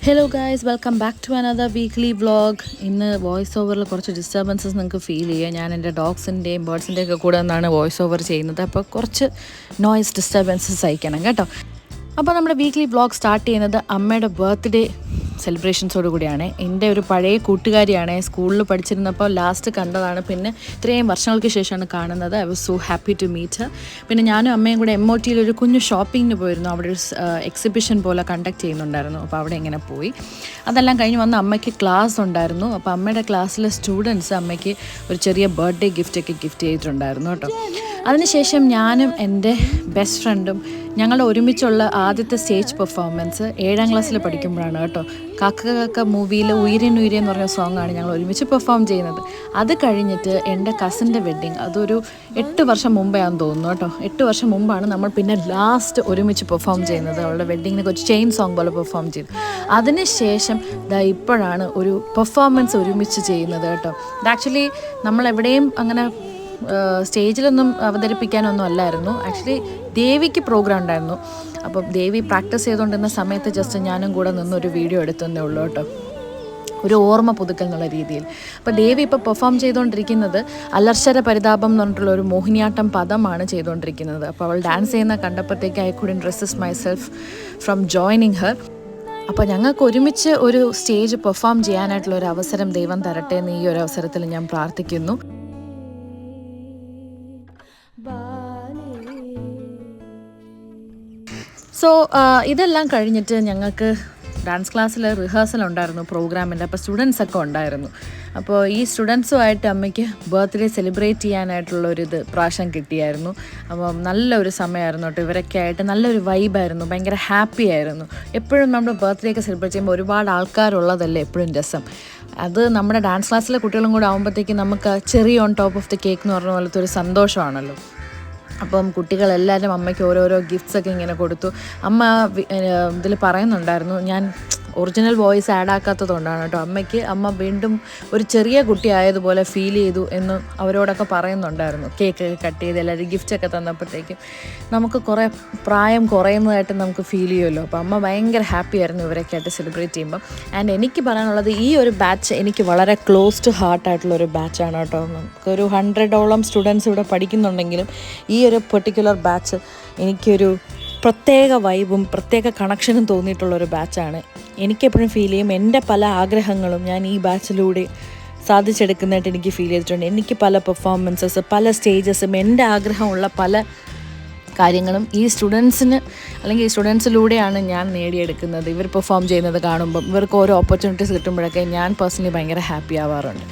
Hello guys, welcome back to another weekly vlog. ഇന്ന് voice ഓവറിൽ കുറച്ച് ഡിസ്റ്റർബൻസസ് നിങ്ങൾക്ക് ഫീൽ ചെയ്യുക. ഞാൻ എൻ്റെ ഡോഗ്സിൻ്റെയും ബേർഡ്സിൻ്റെയും ഒക്കെ കൂടെ നിന്നാണ് വോയിസ് ഓവർ ചെയ്യുന്നത്. അപ്പോൾ കുറച്ച് നോയ്സ് ഡിസ്റ്റർബൻസസ് സഹിക്കണം കേട്ടോ. അപ്പോൾ നമ്മുടെ വീക്ക്ലി വ്ളോഗ് സ്റ്റാർട്ട് ചെയ്യുന്നത് അമ്മയുടെ ബർത്ത്ഡേ സെലിബ്രേഷൻസോട് കൂടിയാണ്. എൻ്റെ ഒരു പഴയ കൂട്ടുകാരിയാണ്, സ്കൂളിൽ പഠിച്ചിരുന്നപ്പോൾ ലാസ്റ്റ് കണ്ടതാണ്. പിന്നെ ഇത്രയും വർഷങ്ങൾക്ക് ശേഷമാണ് കാണുന്നത്. I was so happy to meet her. പിന്നെ ഞാനും അമ്മയും കൂടെ MOTയിൽ ഒരു കുഞ്ഞു ഷോപ്പിങ്ങിന് പോയിരുന്നു. അവിടെ ഒരു എക്സിബിഷൻ പോലെ കണ്ടക്ട് ചെയ്യുന്നുണ്ടായിരുന്നു. അപ്പോൾ അവിടെ ഇങ്ങനെ പോയി. അതെല്ലാം കഴിഞ്ഞ് വന്ന് അമ്മയ്ക്ക് ക്ലാസ് ഉണ്ടായിരുന്നു. അപ്പോൾ അമ്മയുടെ ക്ലാസ്സിലെ സ്റ്റുഡൻസ് അമ്മയ്ക്ക് ഒരു ചെറിയ ബർത്ത്ഡേ ഗിഫ്റ്റൊക്കെ ഗിഫ്റ്റ് ചെയ്തിട്ടുണ്ടായിരുന്നു കേട്ടോ. അതിനുശേഷം ഞാനും എൻ്റെ ബെസ്റ്റ് ഫ്രണ്ടും ഞങ്ങളുടെ ഒരുമിച്ചുള്ള ആദ്യത്തെ സ്റ്റേജ് പെർഫോമൻസ് 7ാം ക്ലാസ്സിൽ പഠിക്കുമ്പോഴാണ് കേട്ടോ. കാക്ക മൂവിയിൽ ഉയരൻ എന്ന് പറഞ്ഞ സോങ്ങാണ് ഞങ്ങൾ ഒരുമിച്ച് പെർഫോം ചെയ്യുന്നത്. അത് കഴിഞ്ഞിട്ട് എൻ്റെ കസിൻ്റെ വെഡ്ഡിങ്, അതൊരു 8 വർഷം മുമ്പേ ആണെന്ന് തോന്നുന്നു കേട്ടോ. 8 വർഷം മുമ്പാണ് നമ്മൾ പിന്നെ ലാസ്റ്റ് ഒരുമിച്ച് പെർഫോം ചെയ്യുന്നത്. അവളുടെ വെഡ്ഡിങ്ങിനെ കുറച്ച് ചെയിൻ സോങ് പോലെ പെർഫോം ചെയ്തു. അതിനുശേഷം ഇപ്പോഴാണ് ഒരു പെർഫോമൻസ് ഒരുമിച്ച് ചെയ്യുന്നത് കേട്ടോ. ഇത് ആക്ച്വലി നമ്മളെവിടെയും അങ്ങനെ സ്റ്റേജിലൊന്നും അവതരിപ്പിക്കാനൊന്നും അല്ലായിരുന്നു. ആക്ച്വലി ദേവിക്ക് പ്രോഗ്രാം ഉണ്ടായിരുന്നു. അപ്പോൾ ദേവി പ്രാക്ടീസ് ചെയ്തുകൊണ്ടിരുന്ന സമയത്ത് ജസ്റ്റ് ഞാനും കൂടെ നിന്നൊരു വീഡിയോ എടുത്തതേ ഉള്ളൂ കേട്ടോ, ഒരു ഓർമ്മ പുതുക്കൽ എന്നുള്ള രീതിയിൽ. അപ്പോൾ ദേവി ഇപ്പോൾ പെർഫോം ചെയ്തുകൊണ്ടിരിക്കുന്നത് അലർശര പരിതാപം എന്ന് പറഞ്ഞിട്ടുള്ള ഒരു മോഹിനിയാട്ടം പദമാണ് ചെയ്തുകൊണ്ടിരിക്കുന്നത്. അപ്പോൾ അവൾ ഡാൻസ് ചെയ്യുന്ന കണ്ടപ്പോഴത്തേക്ക് I couldn't resist myself from joining her. അപ്പോൾ ഞങ്ങൾക്ക് ഒരുമിച്ച് ഒരു സ്റ്റേജ് പെർഫോം ചെയ്യാനായിട്ടുള്ള ഒരു അവസരം ദൈവം തരട്ടെ എന്ന് ഈ ഒരു അവസരത്തിൽ ഞാൻ പ്രാർത്ഥിക്കുന്നു. സോ ഇതെല്ലാം കഴിഞ്ഞിട്ട് ഞങ്ങൾക്ക് ഡാൻസ് ക്ലാസ്സിൽ റിഹേഴ്സൽ ഉണ്ടായിരുന്നു പ്രോഗ്രാമിൻ്റെ. അപ്പോൾ സ്റ്റുഡൻസൊക്കെ ഉണ്ടായിരുന്നു. അപ്പോൾ ഈ സ്റ്റുഡൻസുമായിട്ട് അമ്മയ്ക്ക് ബർത്ത്ഡേ സെലിബ്രേറ്റ് ചെയ്യാനായിട്ടുള്ളൊരിത് പ്രാവശ്യം കിട്ടിയായിരുന്നു. അപ്പം നല്ലൊരു സമയമായിരുന്നു കേട്ടോ. ഇവരൊക്കെ ആയിട്ട് നല്ലൊരു വൈബായിരുന്നു, ഭയങ്കര ഹാപ്പി ആയിരുന്നു. എപ്പോഴും നമ്മൾ ബർത്ത്ഡേ ഒക്കെ സെലിബ്രേറ്റ് ചെയ്യുമ്പോൾ ഒരുപാട് ആൾക്കാരുള്ളതല്ലേ എപ്പോഴും രസം. അത് നമ്മുടെ ഡാൻസ് ക്ലാസ്സിലെ കുട്ടികളും കൂടെ ആകുമ്പോഴത്തേക്കും നമുക്ക് ചെറിയ on top of the cake എന്ന് പറഞ്ഞ പോലത്തെ ഒരു സന്തോഷമാണല്ലോ. അപ്പം കുട്ടികളെല്ലാവരും അമ്മയ്ക്ക് ഓരോരോ ഗിഫ്റ്റ്സൊക്കെ ഇങ്ങനെ കൊടുത്തു. അമ്മ ഇതിൽ പറയുന്നുണ്ടായിരുന്നു, ഞാൻ ഒറിജിനൽ വോയിസ് ആഡ് ആക്കാത്തതുകൊണ്ടാണ് കേട്ടോ. അമ്മ വീണ്ടും ഒരു ചെറിയ കുട്ടി ആയതുപോലെ ഫീൽ ചെയ്തു എന്ന് അവരോടൊക്കെ പറയുന്നുണ്ടായിരുന്നു. കേക്കൊക്കെ കട്ട് ചെയ്ത് എല്ലാവരും ഗിഫ്റ്റൊക്കെ തന്നപ്പോഴത്തേക്കും നമുക്ക് കുറേ പ്രായം കുറയുന്നതായിട്ട് നമുക്ക് ഫീൽ ചെയ്യുമല്ലോ. അപ്പോൾ അമ്മ ഭയങ്കര ഹാപ്പി ആയിരുന്നു ഇവരൊക്കെ ആയിട്ട് സെലിബ്രേറ്റ് ചെയ്യുമ്പം. ആൻഡ് എനിക്ക് പറയാനുള്ളത്, ഈ ഒരു ബാച്ച് എനിക്ക് വളരെ ക്ലോസ് ടു ഹാർട്ടായിട്ടുള്ളൊരു ബാച്ചാണ് കേട്ടോ. നമുക്കൊരു 100ഓളം സ്റ്റുഡൻസ് ഇവിടെ പഠിക്കുന്നുണ്ടെങ്കിലും ഈ ഒരു പെർട്ടിക്കുലർ ബാച്ച് എനിക്കൊരു പ്രത്യേക വൈബും പ്രത്യേക കണക്ഷനും തോന്നിയിട്ടുള്ളൊരു ബാച്ചാണ്. എനിക്കെപ്പോഴും ഫീൽ ചെയ്യും എൻ്റെ പല ആഗ്രഹങ്ങളും ഞാൻ ഈ ബാച്ചിലൂടെ സാധിച്ചെടുക്കുന്നതായിട്ട് എനിക്ക് ഫീൽ ചെയ്തിട്ടുണ്ട്. എനിക്ക് പല പെർഫോമൻസസ്, പല സ്റ്റേജസും, എൻ്റെ ആഗ്രഹമുള്ള പല കാര്യങ്ങളും ഈ സ്റ്റുഡൻസിന് അല്ലെങ്കിൽ ഈ സ്റ്റുഡൻസിലൂടെയാണ് ഞാൻ നേടിയെടുക്കുന്നത്. ഇവർ പെർഫോം ചെയ്യുന്നത് കാണുമ്പം, ഇവർക്ക് ഓരോ ഓപ്പർച്യൂണിറ്റീസ് കിട്ടുമ്പോഴൊക്കെ ഞാൻ പേഴ്സണലി ഭയങ്കര ഹാപ്പി ആവാറുണ്ട്.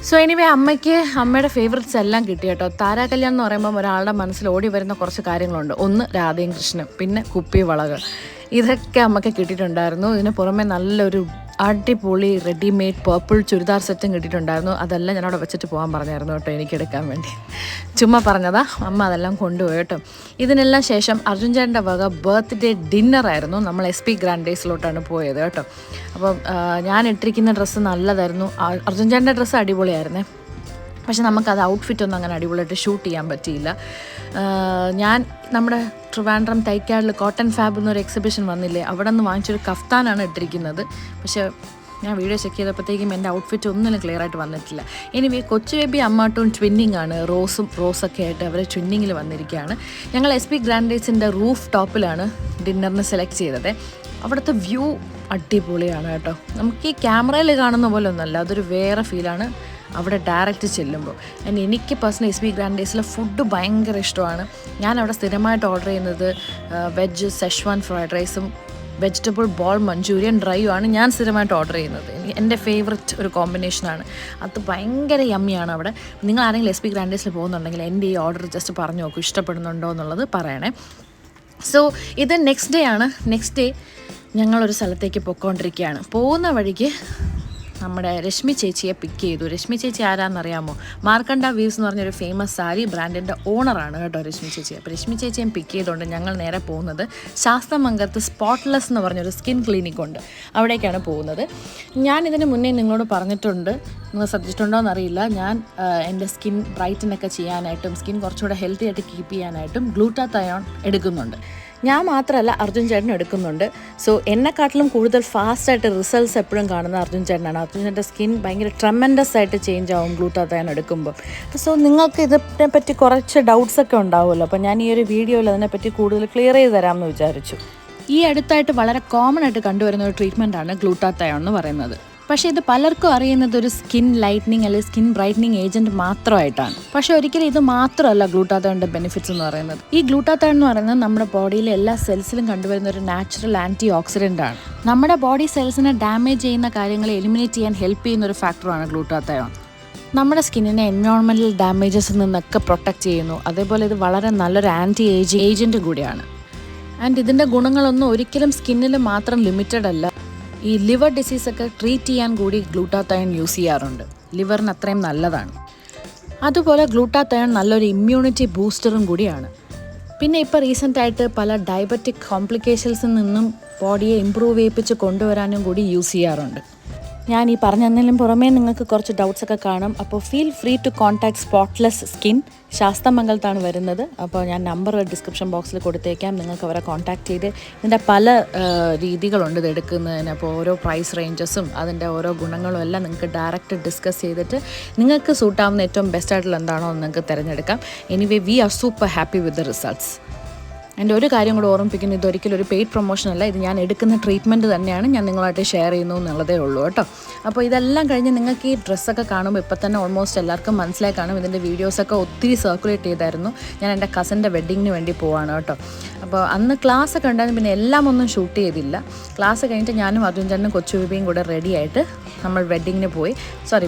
സോ എനിവേ അമ്മയുടെ ഫേവറേറ്റ്സ് എല്ലാം കിട്ടി കേട്ടോ. താരാ കല്യാണം എന്ന് പറയുമ്പം ഒരാളുടെ മനസ്സിൽ ഓടി വരുന്ന കുറച്ച് കാര്യങ്ങളുണ്ട്. ഒന്ന് രാധയും കൃഷ്ണനും, പിന്നെ കുപ്പി വളകൾ, ഇതൊക്കെ അമ്മയ്ക്ക് കിട്ടിയിട്ടുണ്ടായിരുന്നു. ഇതിന് പുറമെ നല്ലൊരു അടിപൊളി റെഡിമെയ്ഡ് പേർപ്പിൾ ചുരിദാർ സെറ്റും കിട്ടിയിട്ടുണ്ടായിരുന്നു. അതെല്ലാം ഞാനവിടെ വെച്ചിട്ട് പോകാൻ പറഞ്ഞായിരുന്നു കേട്ടോ, എനിക്കെടുക്കാൻ വേണ്ടി. ചുമ്മാ പറഞ്ഞതാ, അമ്മ അതെല്ലാം കൊണ്ടുപോയി കേട്ടോ. ഇതിനെല്ലാം ശേഷം അർജുൻ ചേട്ടൻ്റെ വക ബർത്ത്ഡേ ഡിന്നറായിരുന്നു. നമ്മൾ SP ഗ്രാൻഡേസിലോട്ടാണ് പോയത് കേട്ടോ. അപ്പം ഞാൻ ഇട്ടിരിക്കുന്ന ഡ്രസ്സ് നല്ലതായിരുന്നു. അർജുൻ ചേട്ടൻ്റെ ഡ്രസ്സ് അടിപൊളിയായിരുന്നേ. പക്ഷെ നമുക്കത് ഔട്ട്ഫിറ്റൊന്നും അങ്ങനെ അടിപൊളിയായിട്ട് ഷൂട്ട് ചെയ്യാൻ പറ്റിയില്ല. ഞാൻ നമ്മുടെ ട്രിവാൻഡ്രം തൈക്കാടിൽ കോട്ടൺ ഫാബ് എന്നൊരു എക്സിബിഷൻ വന്നില്ലേ, അവിടെ നിന്ന് വാങ്ങിച്ചൊരു കഫ്താനാണ് ഇട്ടിരിക്കുന്നത്. പക്ഷേ ഞാൻ വീഡിയോ ചെക്ക് ചെയ്തപ്പോഴത്തേക്കും എൻ്റെ ഔട്ട്ഫിറ്റ് ഒന്നിനും ക്ലിയർ ആയിട്ട് വന്നിട്ടില്ല. എനിവേ കൊച്ചു ബേബി അമ്മാട്ടും ട്വിന്നിങ് ആണ്, റോസൊക്കെ ആയിട്ട് അവർ ട്വിന്നിങ്ങിൽ വന്നിരിക്കുകയാണ്. ഞങ്ങൾ SP ഗ്രാൻഡേസിൻ്റെ റൂഫ് ടോപ്പിലാണ് ഡിന്നറിന് സെലക്ട് ചെയ്തത്. അവിടുത്തെ വ്യൂ അടിപൊളിയാണ് കേട്ടോ. നമുക്ക് ഈ ക്യാമറയിൽ കാണുന്ന പോലെ ഒന്നുമല്ല, അതൊരു വേറെ ഫീലാണ് അവിടെ ഡയറക്റ്റ് ചെല്ലുമ്പോൾ. എനിക്ക് പേഴ്സണലി SP ഗ്രാൻഡേസിലെ ഫുഡ് ഭയങ്കര ഇഷ്ടമാണ്. ഞാൻ അവിടെ സ്ഥിരമായിട്ട് ഓർഡർ ചെയ്യുന്നത് വെജ് സെഷ്വാൻ ഫ്രൈഡ് റൈസും വെജിറ്റബിൾ ബോൾ മഞ്ചൂരിയൻ ഡ്രൈയും ആണ് ഞാൻ സ്ഥിരമായിട്ട് ഓർഡർ ചെയ്യുന്നത്. എൻ്റെ ഫേവററ്റ് ഒരു കോമ്പിനേഷനാണ് അത്. ഭയങ്കര യമ്മിയാണ് അവിടെ. നിങ്ങൾ ആരെങ്കിലും SP ഗ്രാൻഡേസിൽ പോകുന്നുണ്ടെങ്കിൽ എൻ്റെ ഈ ഓർഡർ ജസ്റ്റ് പറഞ്ഞു നോക്കൂ, ഇഷ്ടപ്പെടുന്നുണ്ടോ എന്നുള്ളത് പറയണേ. സോ ഇത് നെക്സ്റ്റ് ഡേ ഞങ്ങളൊരു സ്ഥലത്തേക്ക് പോയിക്കൊണ്ടിരിക്കുകയാണ്. പോകുന്ന വഴിക്ക് നമ്മുടെ രശ്മി ചേച്ചിയെ പിക്ക് ചെയ്തു. രശ്മി ചേച്ചി ആരാന്നറിയാമോ? മാർക്കണ്ട വീവ്സ് എന്ന് പറഞ്ഞൊരു ഫേമസ് സാരി ബ്രാൻഡിൻ്റെ ഓണറാണ് കേട്ടോ രശ്മി ചേച്ചി. അപ്പോൾ രശ്മി ചേച്ചിയെ പിക്ക് ചെയ്തുകൊണ്ട് ഞങ്ങൾ നേരെ പോകുന്നത് ശാസ്തമംഗലത്ത് സ്പോട്ട്ലെസ് എന്ന് പറഞ്ഞൊരു സ്കിൻ ക്ലിനിക് ഉണ്ട്, അവിടേക്കാണ് പോകുന്നത്. ഞാനിതിന് മുന്നേ നിങ്ങളോട് പറഞ്ഞിട്ടുണ്ട്, നിങ്ങൾ ശ്രദ്ധിച്ചിട്ടുണ്ടോ എന്നറിയില്ല. ഞാൻ എൻ്റെ സ്കിൻ ബ്രൈറ്റനൊക്കെ ചെയ്യാനായിട്ടും സ്കിൻ കുറച്ചുകൂടെ ഹെൽത്തി ആയിട്ട് കീപ്പ് ചെയ്യാനായിട്ടും ഗ്ലൂട്ടാത്തയോൺ എടുക്കുന്നുണ്ട്. ഞാൻ മാത്രമല്ല അർജുൻ ചേട്ടൻ എടുക്കുന്നുണ്ട്. സോ എന്നെക്കാട്ടിലും കൂടുതൽ ഫാസ്റ്റായിട്ട് റിസൾട്ട്സ് എപ്പോഴും കാണുന്നത് അർജുൻ ചേട്ടനാണ്. അർജുൻ ചേട്ടൻ്റെ സ്കിൻ ഭയങ്കര ട്രെമൻഡസ് ആയിട്ട് ചേഞ്ച് ആവും ഗ്ലൂട്ടാത്തയോൺ എടുക്കുമ്പോൾ. സോ നിങ്ങൾക്ക് ഇതിനെപ്പറ്റി കുറച്ച് ഡൗട്ട്സൊക്കെ ഉണ്ടാവുമല്ലോ. അപ്പോൾ ഞാൻ ഈ ഒരു വീഡിയോയിൽ അതിനെപ്പറ്റി കൂടുതൽ ക്ലിയർ ചെയ്ത് തരാമെന്ന് വിചാരിച്ചു. ഈ അടുത്തായിട്ട് വളരെ കോമൺ ആയിട്ട് കണ്ടുവരുന്ന ഒരു ട്രീറ്റ്മെൻറ്റാണ് ഗ്ലൂട്ടാത്തയോൺ എന്ന് പറയുന്നത്. പക്ഷേ ഇത് പലർക്കും അറിയുന്നത് ഒരു സ്കിൻ ലൈറ്റനിങ് അല്ലെങ്കിൽ സ്കിൻ ബ്രൈറ്റനിങ് ഏജൻറ്റ് മാത്രമായിട്ടാണ്. പക്ഷേ ഒരിക്കലും ഇത് മാത്രമല്ല ഗ്ലൂട്ടാത്തയോണിൻ്റെ ബെനിഫിറ്റ്സ് എന്ന് പറയുന്നത്. ഈ ഗ്ലൂട്ടാത്തയോൺ എന്ന് പറയുന്നത് നമ്മുടെ ബോഡിയിലെ എല്ലാ സെൽസിലും കണ്ടുവരുന്ന ഒരു നാച്ചുറൽ ആൻറ്റി ഓക്സിഡൻ്റ് ആണ്. നമ്മുടെ ബോഡി സെൽസിനെ ഡാമേജ് ചെയ്യുന്ന കാര്യങ്ങളെ എലിമിനേറ്റ് ചെയ്യാൻ ഹെൽപ്പ് ചെയ്യുന്ന ഒരു ഫാക്ടറാണ് ഗ്ലൂട്ടാത്തയോൺ. നമ്മുടെ സ്കിന്നിനെ എൻവയോൺമെൻറ്റൽ ഡാമേജസിൽ നിന്നൊക്കെ പ്രൊട്ടക്റ്റ് ചെയ്യുന്നു. അതേപോലെ ഇത് വളരെ നല്ലൊരു ആൻറ്റി ഏജൻറ്റ് കൂടിയാണ്. ആൻഡ് ഇതിൻ്റെ ഗുണങ്ങളൊന്നും ഒരിക്കലും സ്കിന്നിൽ മാത്രം ലിമിറ്റഡ് അല്ല. ഈ ലിവർ ഡിസീസൊക്കെ ട്രീറ്റ് ചെയ്യാൻ കൂടി ഗ്ലൂട്ടാത്തയോൺ യൂസ് ചെയ്യാറുണ്ട്. ലിവറിന് അത്രയും നല്ലതാണ്. അതുപോലെ ഗ്ലൂട്ടാത്തയോൺ നല്ലൊരു ഇമ്മ്യൂണിറ്റി ബൂസ്റ്ററും കൂടിയാണ്. പിന്നെ ഇപ്പോൾ റീസെൻ്റായിട്ട് പല ഡയബറ്റിക് കോംപ്ലിക്കേഷൻസിൽ നിന്നും ബോഡിയെ ഇമ്പ്രൂവ് ചെയ്യിപ്പിച്ച് കൊണ്ടുവരാനും കൂടി യൂസ് ചെയ്യാറുണ്ട്. ഞാൻ ഈ പറഞ്ഞതിനും പുറമേ നിങ്ങൾക്ക് കുറച്ച് ഡൗട്ട്സൊക്കെ കാണും. അപ്പോൾ feel free to contact spotless skin. ശാസ്തമംഗലത്താണ് വരുന്നത്. അപ്പോൾ ഞാൻ നമ്പർ ഡിസ്ക്രിപ്ഷൻ ബോക്സിൽ കൊടുത്തേക്കാം. നിങ്ങൾക്ക് അവരെ കോൺടാക്ട് ചെയ്ത് ഇതിൻ്റെ പല രീതികളുണ്ട് ഇത് എടുക്കുന്നതിന്. അപ്പോൾ ഓരോ പ്രൈസ് റേഞ്ചസും അതിൻ്റെ ഓരോ ഗുണങ്ങളും എല്ലാം നിങ്ങൾക്ക് ഡയറക്റ്റ് ഡിസ്കസ് ചെയ്തിട്ട് നിങ്ങൾക്ക് സൂട്ടാവുന്ന ഏറ്റവും ബെസ്റ്റ് ആയിട്ടുള്ള എന്താണോ എന്ന് നിങ്ങൾക്ക് തിരഞ്ഞെടുക്കാം. Anyway we are super happy with the results. എൻ്റെ ഒരു കാര്യം കൂടെ ഓർമ്മിപ്പിക്കുന്നു, ഇതൊരിക്കലും ഒരു പെയ്ഡ് പ്രൊമോഷൻ അല്ല. ഇത് ഞാൻ എടുക്കുന്ന ട്രീറ്റ്മെൻറ്റ് തന്നെയാണ്. ഞാൻ നിങ്ങളായിട്ട് ഷെയർ ചെയ്യുന്നു എന്നുള്ളതേ ഉള്ളൂ കേട്ടോ. അപ്പോൾ ഇതെല്ലാം കഴിഞ്ഞ് നിങ്ങൾക്ക് ഈ ഡ്രസ്സൊക്കെ കാണുമ്പോൾ ഇപ്പോൾ തന്നെ ഓൾമോസ്റ്റ് എല്ലാവർക്കും മനസ്സിലായി കാണും. ഇതിൻ്റെ വീഡിയോസൊക്കെ ഒത്തിരി സർക്കുലേറ്റ് ചെയ്തായിരുന്നു. ഞാൻ എൻ്റെ കസിൻ്റെ വെഡ്ഡിങ്ങിന് വേണ്ടി പോവാണ് കേട്ടോ. അപ്പോൾ അന്ന് ക്ലാസ്സൊക്കെ ഉണ്ടായിരുന്നു. പിന്നെ എല്ലാം ഒന്നും ഷൂട്ട് ചെയ്തില്ല. ക്ലാസ് കഴിഞ്ഞിട്ട് ഞാനും അർജുൻ ചേട്ടനും കൊച്ചുബേബിയും കൂടെ റെഡി ആയിട്ട് നമ്മൾ വെഡ്ഡിങ്ങിന് പോയി.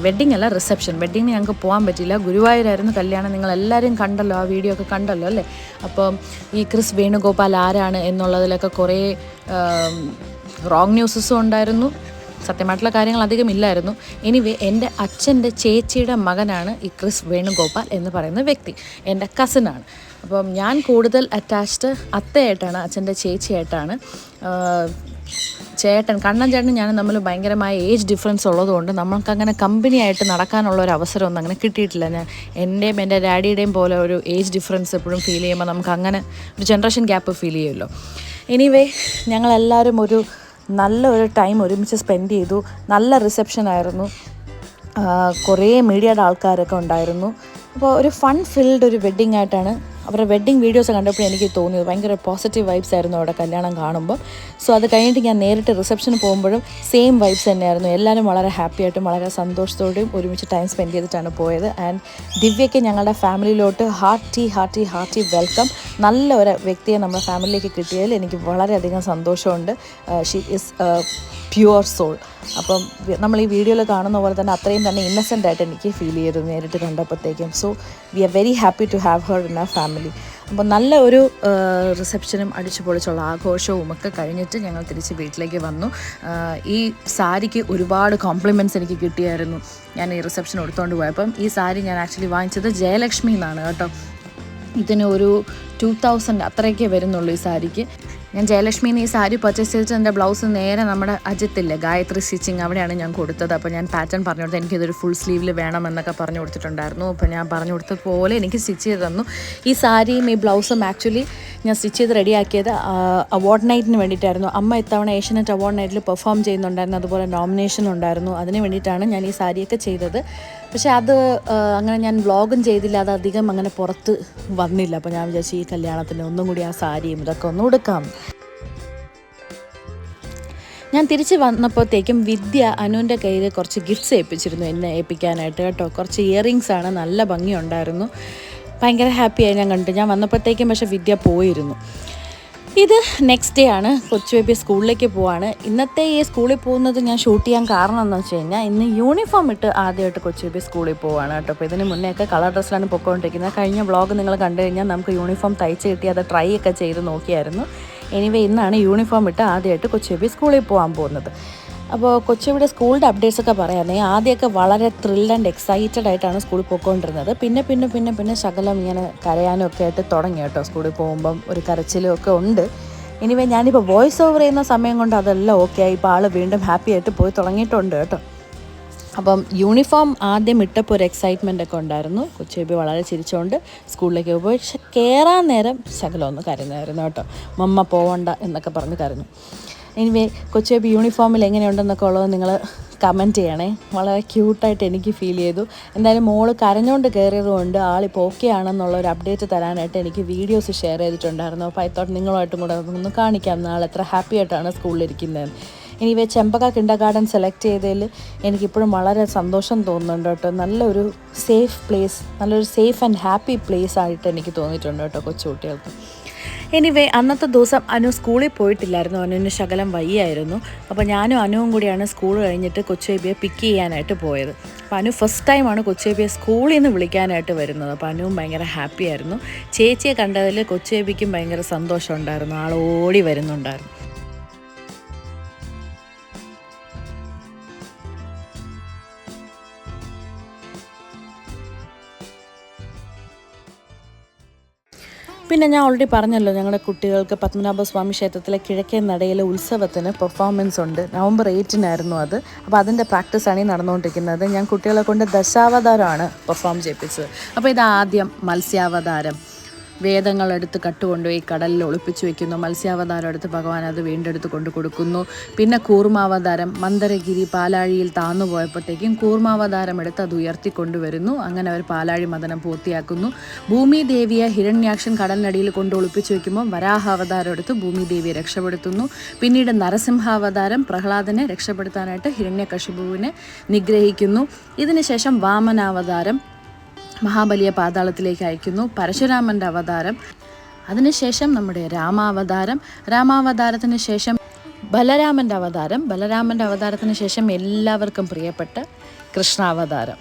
വെഡ്ഡിങ് അല്ല, റിസപ്ഷൻ. വെഡ്ഡിങ്ങിന് ഞങ്ങൾക്ക് പോകാൻ പറ്റിയില്ല. ഗുരുവായൂരായിരുന്നു കല്യാണം. നിങ്ങളെല്ലാവരും കണ്ടല്ലോ, ആ വീഡിയോ ഒക്കെ കണ്ടല്ലോ അല്ലേ. അപ്പോൾ ഈ ക്രിസ് വേണുഗോപാൽ ആരാണ് എന്നുള്ളതിലൊക്കെ കുറേ റോങ് ന്യൂസസും ഉണ്ടായിരുന്നു. സത്യമായിട്ടുള്ള കാര്യങ്ങൾ അധികം ഇല്ലായിരുന്നു. എനിവേ എൻ്റെ അച്ഛൻ്റെ ചേച്ചിയുടെ മകനാണ് ഈ ക്രിസ് വേണുഗോപാൽ എന്ന് പറയുന്ന വ്യക്തി. എൻ്റെ കസിനാണ്. അപ്പം ഞാൻ കൂടുതൽ അറ്റാച്ച്ഡ് അത്തയായിട്ടാണ്, അച്ഛൻ്റെ ചേച്ചിയായിട്ടാണ്. കണ്ണൻ ചേട്ടനും ഞാനും തമ്മിൽ ഭയങ്കരമായ ഏജ് ഡിഫറൻസ് ഉള്ളതുകൊണ്ട് നമുക്കങ്ങനെ കമ്പനിയായിട്ട് നടക്കാനുള്ള ഒരു അവസരമൊന്നും അങ്ങനെ കിട്ടിയിട്ടില്ല. എൻ്റെയും എൻ്റെ ഡാഡിയുടെയും പോലെ ഒരു ഏജ് ഡിഫറൻസ് എപ്പോഴും ഫീൽ ചെയ്യുമ്പോൾ നമുക്ക് അങ്ങനെ ഒരു ജനറേഷൻ ഗ്യാപ്പ് ഫീൽ ചെയ്യുമല്ലോ. എനിവേ ഞങ്ങളെല്ലാവരും ഒരു നല്ലൊരു ടൈം ഒരുമിച്ച് സ്പെൻഡ് ചെയ്തു. നല്ല റിസപ്ഷനായിരുന്നു. കുറേ മീഡിയയുടെ ആൾക്കാരൊക്കെ ഉണ്ടായിരുന്നു. അപ്പോൾ ഒരു ഫൺ ഫിൽഡ് ഒരു വെഡ്ഡിങ് ആയിട്ടാണ്. അവരുടെ വെഡ്ഡിങ് വീഡിയോസ് കണ്ടപ്പോൾ എനിക്ക് തോന്നിയത് ഭയങ്കര പോസിറ്റീവ് വൈബ്സ് ആയിരുന്നു അവിടെ കല്യാണം കാണുമ്പോൾ. സോ അത് കഴിഞ്ഞിട്ട് ഞാൻ നേരിട്ട് റിസപ്ഷന് പോകുമ്പോഴും സെയിം വൈബ്സ് തന്നെയായിരുന്നു. എല്ലാവരും വളരെ ഹാപ്പി ആയിട്ടും വളരെ സന്തോഷത്തോടെയും ഒരുമിച്ച് ടൈം സ്പെൻഡ് ചെയ്തിട്ടാണ് പോയത്. ആൻഡ് ദിവ്യയ്ക്ക് ഞങ്ങളുടെ ഫാമിലിയിലോട്ട് ഹാർട്ടി വെൽക്കം. നല്ല ഒരു വ്യക്തിയെ നമ്മുടെ ഫാമിലിയിലേക്ക് കിട്ടിയതിൽ എനിക്ക് വളരെയധികം സന്തോഷമുണ്ട്. She is pure soul. അപ്പം നമ്മൾ ഈ വീഡിയോയിൽ കാണുന്ന പോലെ തന്നെ അത്രയും തന്നെ ഇന്നസെൻ്റ് ആയിട്ട് എനിക്ക് ഫീൽ ചെയ്തു നേരിട്ട് കണ്ടപ്പോഴത്തേക്കും. So we are very happy to have her in our family. അപ്പോൾ നല്ല ഒരു റിസപ്ഷനും അടിച്ചു പൊളിച്ചുള്ള ആഘോഷവും ഒക്കെ കഴിഞ്ഞിട്ട് ഞങ്ങൾ തിരിച്ച് വീട്ടിലേക്ക് വന്നു. ഈ സാരിക്ക് ഒരുപാട് കോംപ്ലിമെൻറ്റ്സ് എനിക്ക് കിട്ടിയായിരുന്നു ഞാൻ ഈ റിസപ്ഷൻ എടുത്തുകൊണ്ട് പോയപ്പം. ഈ സാരി ഞാൻ ആക്ച്വലി വാങ്ങിച്ചത് ജയലക്ഷ്മി എന്നാണ് കേട്ടോ. ഇതിന് ഒരു 2000 അത്രയൊക്കെ വരുന്നുള്ളൂ ഈ സാരിക്ക്. ഞാൻ ജയലക്ഷ്മിന്ന് ഈ സാരി പർച്ചേസ് ചെയ്തിട്ട് എൻ്റെ ബ്ലൗസ് നേരെ നമ്മുടെ അജിത്തില്ലേ ഗായത്രി സ്റ്റിച്ചിങ്, അവിടെയാണ് ഞാൻ കൊടുത്തത്. അപ്പോൾ ഞാൻ പാറ്റേൺ പറഞ്ഞു കൊടുത്തത് എനിക്കിതൊരു ഫുൾ സ്ലീവിൽ വേണമെന്നൊക്കെ പറഞ്ഞു കൊടുത്തിട്ടുണ്ടായിരുന്നു. അപ്പോൾ ഞാൻ പറഞ്ഞു കൊടുത്തതുപോലെ എനിക്ക് സ്റ്റിച്ച് ചെയ്ത് തന്നു. ഈ സാരിയും ഈ ബ്ലൗസും ആക്ച്വലി ഞാൻ സ്റ്റിച്ച് ചെയ്ത് റെഡിയാക്കിയത് അവാർഡ് നൈറ്റിന് വേണ്ടിയിട്ടായിരുന്നു. അമ്മ ഇത്തവണ ഏഷ്യനെറ്റ് അവാർഡ് നൈറ്റിൽ പെർഫോം ചെയ്യുന്നുണ്ടായിരുന്നു. അതുപോലെ നോമിനേഷൻ ഉണ്ടായിരുന്നു. അതിന് വേണ്ടിയിട്ടാണ് ഞാൻ ഈ സാരിയൊക്കെ ചെയ്തത്. പക്ഷേ അത് അങ്ങനെ ഞാൻ വ്ളോഗും ചെയ്തില്ല. അത് അധികം അങ്ങനെ പുറത്ത് വന്നില്ല. അപ്പോൾ ഞാൻ വിചാരിച്ചു ഈ കല്യാണത്തിന് ഒന്നും കൂടി ആ സാരിയും ഇതൊക്കെ ഒന്ന് ഉടുക്കാം. ഞാൻ തിരിച്ച് വന്നപ്പോഴത്തേക്കും വിദ്യ അനുവിൻ്റെ കയ്യിൽ കുറച്ച് ഗിഫ്റ്റ്സ് ഏൽപ്പിച്ചിരുന്നു എന്നെ ഏൽപ്പിക്കാനായിട്ട് കേട്ടോ. കുറച്ച് ഇയറിങ്സ് ആണ്, നല്ല ഭംഗിയുണ്ടായിരുന്നു. ഭയങ്കര ഹാപ്പിയായി ഞാൻ കണ്ടു. ഞാൻ വന്നപ്പോഴത്തേക്കും പക്ഷേ വിദ്യ പോയിരുന്നു. ഇത് നെക്സ്റ്റ് ഡേ ആണ്. കൊച്ചു ബേബി സ്കൂളിലേക്ക് പോവാണ്. ഇന്നത്തെ ഈ സ്കൂളിൽ പോകുന്നത് ഞാൻ ഷൂട്ട് ചെയ്യാൻ കാരണം എന്ന് വെച്ച് കഴിഞ്ഞാൽ ഇന്ന് യൂണിഫോം ഇട്ട് ആദ്യമായിട്ട് കൊച്ചു ബേബി സ്കൂളിൽ പോവാണ് കേട്ടോ. അപ്പോൾ ഇതിന് മുന്നേയൊക്കെ കളർ ഡ്രസ്സിലാണ് പൊയ്ക്കൊണ്ടിരിക്കുന്നത്. കഴിഞ്ഞ വ്ളോഗ് നിങ്ങൾ കണ്ടു കഴിഞ്ഞാൽ നമുക്ക് യൂണിഫോം തയ്ച്ച് കിട്ടി അത് ട്രൈ ഒക്കെ ചെയ്ത് നോക്കിയായിരുന്നു. എനിവേ ഇന്നാണ് യൂണിഫോം ഇട്ട് ആദ്യമായിട്ട് കൊച്ചു ബേബി സ്കൂളിൽ പോകാൻ പോകുന്നത്. അപ്പോൾ കൊച്ചുവിടെ സ്കൂളിൻ്റെ അപ്ഡേറ്റ്സൊക്കെ പറയാമെങ്കിൽ ആദ്യമൊക്കെ വളരെ ത്രിൽഡ് ആൻഡ് എക്സൈറ്റഡ് ആയിട്ടാണ് സ്കൂളിൽ പോയിക്കൊണ്ടിരുന്നത്. പിന്നെ ശകലം ഇങ്ങനെ കരയാനും ഒക്കെ ആയിട്ട് തുടങ്ങി കേട്ടോ. സ്കൂളിൽ പോകുമ്പം ഒരു കരച്ചിലും ഒക്കെ ഉണ്ട്. എനിവേ ഞാനിപ്പോൾ വോയിസ് ഓവർ ചെയ്യുന്ന സമയം കൊണ്ട് അതെല്ലാം ഓക്കെ ആയി. ഇപ്പോൾ ആൾ വീണ്ടും ഹാപ്പി ആയിട്ട് പോയി തുടങ്ങിയിട്ടുണ്ട് കേട്ടോ. അപ്പം യൂണിഫോം ആദ്യം ഇട്ടപ്പോൾ ഒരു എക്സൈറ്റ്മെൻ്റ് ഒക്കെ ഉണ്ടായിരുന്നു. കൊച്ചുബേബി വളരെ ചിരിച്ചുകൊണ്ട് സ്കൂളിലേക്ക് പോയി. പക്ഷെ കയറാൻ നേരം ശകലമൊന്ന് കരഞ്ഞായിരുന്നു കേട്ടോ. മമ്മ പോവണ്ട എന്നൊക്കെ പറഞ്ഞ് കരഞ്ഞു. എനിവേ കൊച്ചുബേബി യൂണിഫോമിൽ എങ്ങനെയുണ്ടെന്നൊക്കെ ഉള്ളത് നിങ്ങൾ കമൻറ്റ് ചെയ്യണേ. വളരെ ക്യൂട്ടായിട്ട് എനിക്ക് ഫീൽ ചെയ്തു. എന്തായാലും മോള് കരഞ്ഞുകൊണ്ട് കയറിയതുകൊണ്ട് ആളിപ്പോൾ ഓക്കെ ആണെന്നുള്ള ഒരു അപ്ഡേറ്റ് തരാനായിട്ട് എനിക്ക് വീഡിയോസ് ഷെയർ ചെയ്തിട്ടുണ്ടായിരുന്നു. അപ്പോൾ ഐ തോട്ട് നിങ്ങളുമായിട്ടും കൂടെ ഒന്ന് കാണിക്കാം നാളെ എത്ര ഹാപ്പി ആയിട്ടാണ് സ്കൂളിലിരിക്കുന്നത്. എനിവേ ചെമ്പക കിൻഡർഗാർട്ടൻ സെലക്ട് ചെയ്തതിൽ എനിക്കിപ്പോഴും വളരെ സന്തോഷം തോന്നുന്നുണ്ട് കേട്ടോ. നല്ലൊരു സേഫ് പ്ലേസ്, നല്ലൊരു സേഫ് ആൻഡ് ഹാപ്പി പ്ലേസ് ആയിട്ട് എനിക്ക് തോന്നിയിട്ടുണ്ട് കേട്ടോ കൊച്ചുകുട്ടികൾക്ക്. എനിവേ അന്നത്തെ ദിവസം അനു സ്കൂളിൽ പോയിട്ടില്ലായിരുന്നു. അനുവിന് ശകലം വയ്യായിരുന്നു. അപ്പോൾ ഞാനും അനുവും കൂടിയാണ് സ്കൂൾ കഴിഞ്ഞിട്ട് കൊച്ചുബേബിയെ പിക്ക് ചെയ്യാനായിട്ട് പോയത്. അപ്പോൾ അനു ഫസ്റ്റ് ടൈമാണ് കൊച്ചുബേബിയെ സ്കൂളിൽ നിന്ന് വിളിക്കാനായിട്ട് വരുന്നത്. അപ്പോൾ അനുവും ഭയങ്കര ഹാപ്പി ആയിരുന്നു. ചേച്ചിയെ കണ്ടതിൽ കൊച്ചുബേബിക്കും ഭയങ്കര സന്തോഷം ഉണ്ടായിരുന്നു. ആൾ ഓടി വരുന്നുണ്ടായിരുന്നു. പിന്നെ ഞാൻ ഓൾറെഡി പറഞ്ഞല്ലോ, ഞങ്ങളുടെ കുട്ടികൾക്ക് പത്മനാഭസ്വാമി ക്ഷേത്രത്തിലെ കിഴക്കേ നടയിലെ ഉത്സവത്തിന് പെർഫോമൻസ് ഉണ്ട്. November 8 അത്. അപ്പോൾ അതിൻ്റെ പ്രാക്ടീസാണ് ഈ നടന്നുകൊണ്ടിരിക്കുന്നത്. ഞാൻ കുട്ടികളെ കൊണ്ട് ദശാവതാരമാണ് പെർഫോം ചെയ്യിപ്പിച്ചത്. അപ്പോൾ ഇതാദ്യം മത്സ്യാവതാരം. വേദങ്ങളെടുത്ത് കട്ടുകൊണ്ടുപോയി കടലിൽ ഒളിപ്പിച്ചു വയ്ക്കുന്നു. മത്സ്യാവതാരം എടുത്ത് ഭഗവാൻ അത് വീണ്ടെടുത്ത് കൊണ്ട് കൊടുക്കുന്നു. പിന്നെ കൂർമാവതാരം മന്ദരഗിരി പാലാഴിയിൽ താന്നു പോയപ്പോഴത്തേക്കും കൂർമാവതാരം എടുത്ത് അത് ഉയർത്തിക്കൊണ്ടുവരുന്നു. അങ്ങനെ അവർ പാലാഴി മദനം പൂർത്തിയാക്കുന്നു. ഭൂമി ദേവിയെ ഹിരണ്യാക്ഷൻ കടലിനടിയിൽ കൊണ്ട് ഒളിപ്പിച്ചു വയ്ക്കുമ്പോൾ വരാഹാവതാരം എടുത്ത് ഭൂമി ദേവിയെ രക്ഷപ്പെടുത്തുന്നു. പിന്നീട് നരസിംഹാവതാരം പ്രഹ്ലാദനെ രക്ഷപ്പെടുത്താനായിട്ട് ഹിരണ്യകശിപുവിനെ നിഗ്രഹിക്കുന്നു. ഇതിനുശേഷം വാമനാവതാരം മഹാബലിയെ പാതാളത്തിലേക്ക് അയക്കുന്നു. പരശുരാമൻ്റെ അവതാരം, അതിനുശേഷം നമ്മുടെ രാമാവതാരത്തിന് ശേഷം ബലരാമൻ്റെ അവതാരത്തിന് ശേഷം എല്ലാവർക്കും പ്രിയപ്പെട്ട കൃഷ്ണാവതാരം.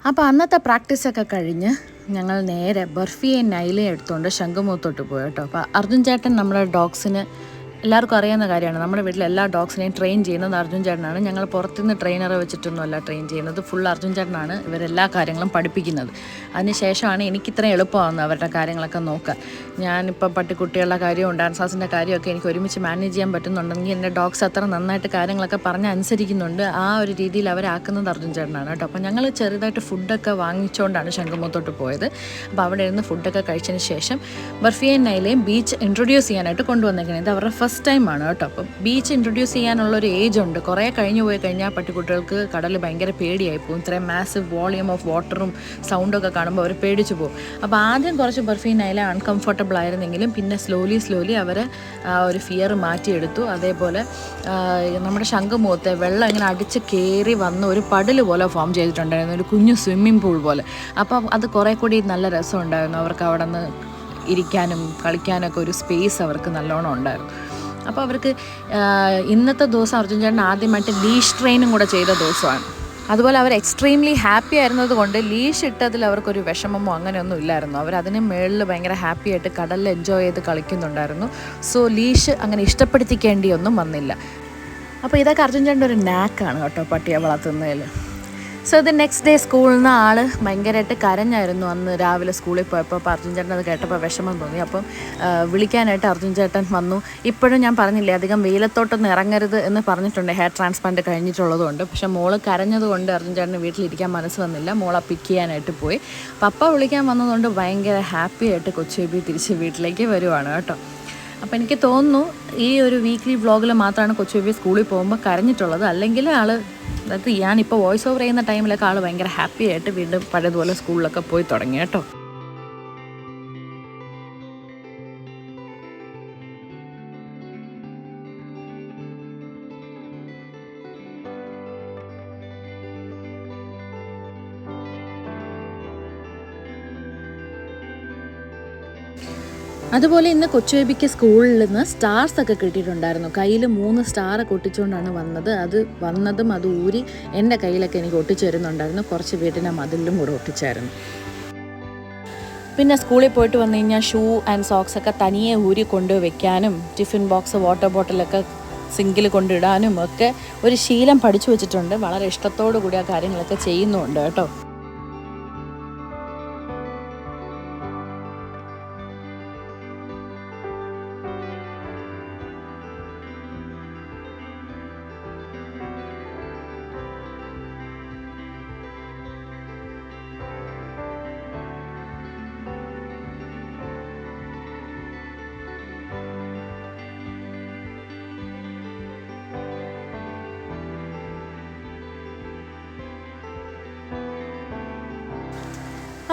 അപ്പോൾ അന്നത്തെ പ്രാക്ടീസൊക്കെ കഴിഞ്ഞ് ഞങ്ങൾ നേരെ ബർഫിയെ നൈലയും എടുത്തുകൊണ്ട് ശംഖുമുഖത്തോട്ട് പോയി കേട്ടോ. അപ്പോൾ അർജുൻ ചേട്ടൻ നമ്മുടെ ഡോഗ്സിന് എല്ലാവർക്കും അറിയാവുന്ന കാര്യമാണ്. നമ്മുടെ വീട്ടിൽ എല്ലാ ഡോഗ്സിനെയും ട്രെയിൻ ചെയ്യുന്നത് അർജുൻ ചേട്ടനാണ്. ഞങ്ങൾ പുറത്തുനിന്ന് ട്രെയിനറെ വെച്ചിട്ടൊന്നുമല്ല ട്രെയിൻ ചെയ്യുന്നത്. ഫുൾ അർജുൻ ചേട്ടനാണ് ഇവരെല്ലാ കാര്യങ്ങളും പഠിപ്പിക്കുന്നത്. അതിനുശേഷമാണ് എനിക്കിത്രയും എളുപ്പമാകുന്നത് അവരുടെ കാര്യങ്ങളൊക്കെ നോക്കാൻ. ഞാനിപ്പോൾ പട്ടിക്കുട്ടികളുടെ കാര്യവും ഡാൻസ് ക്ലാസിൻ്റെ കാര്യമൊക്കെ എനിക്ക് ഒരുമിച്ച് മാനേജ് ചെയ്യാൻ പറ്റുന്നുണ്ടെങ്കിൽ എൻ്റെ ഡോഗ്സ് അത്ര നന്നായിട്ട് കാര്യങ്ങളൊക്കെ പറഞ്ഞ് അനുസരിക്കുന്നുണ്ട്. ആ ഒരു രീതിയിൽ അവരാക്കുന്നത് അർജുൻ ചേട്ടനാണ് കേട്ടോ. അപ്പോൾ ഞങ്ങൾ ചെറുതായിട്ട് ഫുഡൊക്കെ വാങ്ങിച്ചുകൊണ്ടാണ് ശംഖുമുഖത്തോട്ട് പോയത്. അപ്പോൾ അവിടെ ഇരുന്ന് ഫുഡൊക്കെ കഴിച്ചതിന് ശേഷം ബർഫിയൻ നൈലയും ബീച്ച് ഇൻട്രൊഡ്യൂസ് ചെയ്യാനായിട്ട് കൊണ്ടുവന്നേക്കുന്നത്. ഇത് അവരുടെ ഫസ്റ്റ് ടൈമാണ് കേട്ടോ. അപ്പം ബീച്ച് ഇൻട്രൊഡ്യൂസ് ചെയ്യാനുള്ളൊരു ഏജ് ഉണ്ട്. കുറേ കഴിഞ്ഞു പോയി കഴിഞ്ഞാൽ പട്ടിക്കുട്ടികൾക്ക് കടൽ ഭയങ്കര പേടിയായി പോകും. ഇത്രയും മാസീവ് വോളിയം ഓഫ് വാട്ടറും സൗണ്ടൊക്കെ കാണുമ്പോൾ അവർ പേടിച്ചു പോകും. അപ്പോൾ ആദ്യം കുറച്ച് ബർഫിയൻ നൈല അൺകംഫർട്ടബിൾ ആയിരുന്നെങ്കിലും പിന്നെ സ്ലോലി അവർ ആ ഒരു ഫിയർ മാറ്റിയെടുത്തു. അതേപോലെ നമ്മുടെ ശംഖുമുഖത്തെ വെള്ളം ഇങ്ങനെ അടിച്ച് കയറി വന്ന് ഒരു പടൽ പോലെ ഫോം ചെയ്തിട്ടുണ്ടായിരുന്നു, ഒരു കുഞ്ഞു സ്വിമ്മിംഗ് പൂൾ പോലെ. അപ്പം അത് കുറേ കൂടി നല്ല രസമുണ്ടായിരുന്നു. അവർക്ക് അവിടെ നിന്ന് ഇരിക്കാനും കളിക്കാനൊക്കെ ഒരു സ്പേസ് അവർക്ക് നല്ലോണം ഉണ്ടായിരുന്നു. അപ്പോൾ അവർക്ക് ഇന്നത്തെ ദിവസം അർജുൻ ചേട്ടൻ ആദ്യമായിട്ട് ലീഷ് ട്രെയിനും കൂടെ ചെയ്ത ദിവസമാണ്. അതുപോലെ അവർ എക്സ്ട്രീംലി ഹാപ്പി ആയിരുന്നത് കൊണ്ട് ലീഷ് ഇട്ടതിൽ അവർക്കൊരു വിഷമമോ അങ്ങനെയൊന്നും ഇല്ലായിരുന്നു. അവരതിന് മേളിൽ ഭയങ്കര ഹാപ്പി ആയിട്ട് കടലിൽ എൻജോയ് ചെയ്ത് കളിക്കുന്നുണ്ടായിരുന്നു. സോ ലീഷ് അങ്ങനെ ഇഷ്ടപ്പെടുത്തിക്കേണ്ടിയൊന്നും വന്നില്ല. അപ്പോൾ ഇതൊക്കെ അർജുൻ ചേട്ടൻ്റെ ഒരു നാക്കാണ് കേട്ടോ പട്ടിയെ വളർത്തുന്നതിൽ. സോ ഇത് നെക്സ്റ്റ് ഡേ സ്കൂളിൽ നിന്ന് ആൾ ഭയങ്കരമായിട്ട് കരഞ്ഞായിരുന്നു അന്ന് രാവിലെ സ്കൂളിൽ പോയപ്പോൾ. അപ്പോൾ അർജുൻ ചേട്ടൻ അത് കേട്ടപ്പോൾ വിഷമം തോന്നി. അപ്പം വിളിക്കാനായിട്ട് അർജുൻ ചേട്ടൻ വന്നു. ഇപ്പോഴും ഞാൻ പറഞ്ഞില്ലേ അധികം വെയിലത്തോട്ടൊന്നും ഇറങ്ങരുത് എന്ന് പറഞ്ഞിട്ടുണ്ട്, ഹെയർ ട്രാൻസ്പ്ലാന്റ് കഴിഞ്ഞിട്ടുള്ളതുകൊണ്ട്. പക്ഷേ മോള് കരഞ്ഞതുകൊണ്ട് അർജുൻ ചേട്ടന് വീട്ടിലിരിക്കാൻ മനസ്സ് വന്നില്ല. മോളെ പിക്ക് ചെയ്യാനായിട്ട് പോയി. പപ്പ വിളിക്കാൻ വന്നതുകൊണ്ട് ഭയങ്കര ഹാപ്പി ആയിട്ട് കൊച്ചുബേബി തിരിച്ച് വീട്ടിലേക്ക് വരുവാണ് കേട്ടോ. അപ്പോൾ എനിക്ക് തോന്നുന്നു ഈ ഒരു വീക്ക്ലി വ്ളോഗിൽ മാത്രമാണ് കൊച്ചുബേബി സ്കൂളിൽ പോകുമ്പോൾ കരഞ്ഞിട്ടുള്ളത്. അല്ലെങ്കിൽ അതായത് ഞാനിപ്പോൾ വോയിസ് ഓവർ ചെയ്യുന്ന ടൈമിലൊക്കെ ആൾ ഭയങ്കര ഹാപ്പി ആയിട്ട് വീണ്ടും പഴയതുപോലെ സ്കൂളിലൊക്കെ പോയി തുടങ്ങി കേട്ടോ. അതുപോലെ ഇന്ന് കൊച്ചുബേബിക്ക് സ്കൂളിൽ നിന്ന് സ്റ്റാർസൊക്കെ കിട്ടിയിട്ടുണ്ടായിരുന്നു. കയ്യിൽ 3 സ്റ്റാർ ഒട്ടിച്ചുകൊണ്ടാണ് വന്നതും അത് ഊരി എൻ്റെ കയ്യിലൊക്കെ എനിക്ക് ഒട്ടിച്ചു തരുന്നുണ്ടായിരുന്നു. കുറച്ച് വീട്ടിൻ്റെ മതിലും കൂടെ ഒട്ടിച്ചായിരുന്നു. പിന്നെ സ്കൂളിൽ പോയിട്ട് വന്നു കഴിഞ്ഞാൽ ഷൂ ആൻഡ് സോക്സൊക്കെ തനിയെ ഊരി കൊണ്ട് വെക്കാനും ടിഫിൻ ബോക്സ് വാട്ടർ ബോട്ടിലൊക്കെ സിങ്കിൽ കൊണ്ടിടാനും ഒക്കെ ഒരു ശീലം പഠിച്ചു വെച്ചിട്ടുണ്ട്. വളരെ ഇഷ്ടത്തോടു കൂടി ആ കാര്യങ്ങളൊക്കെ ചെയ്യുന്നുണ്ട് കേട്ടോ.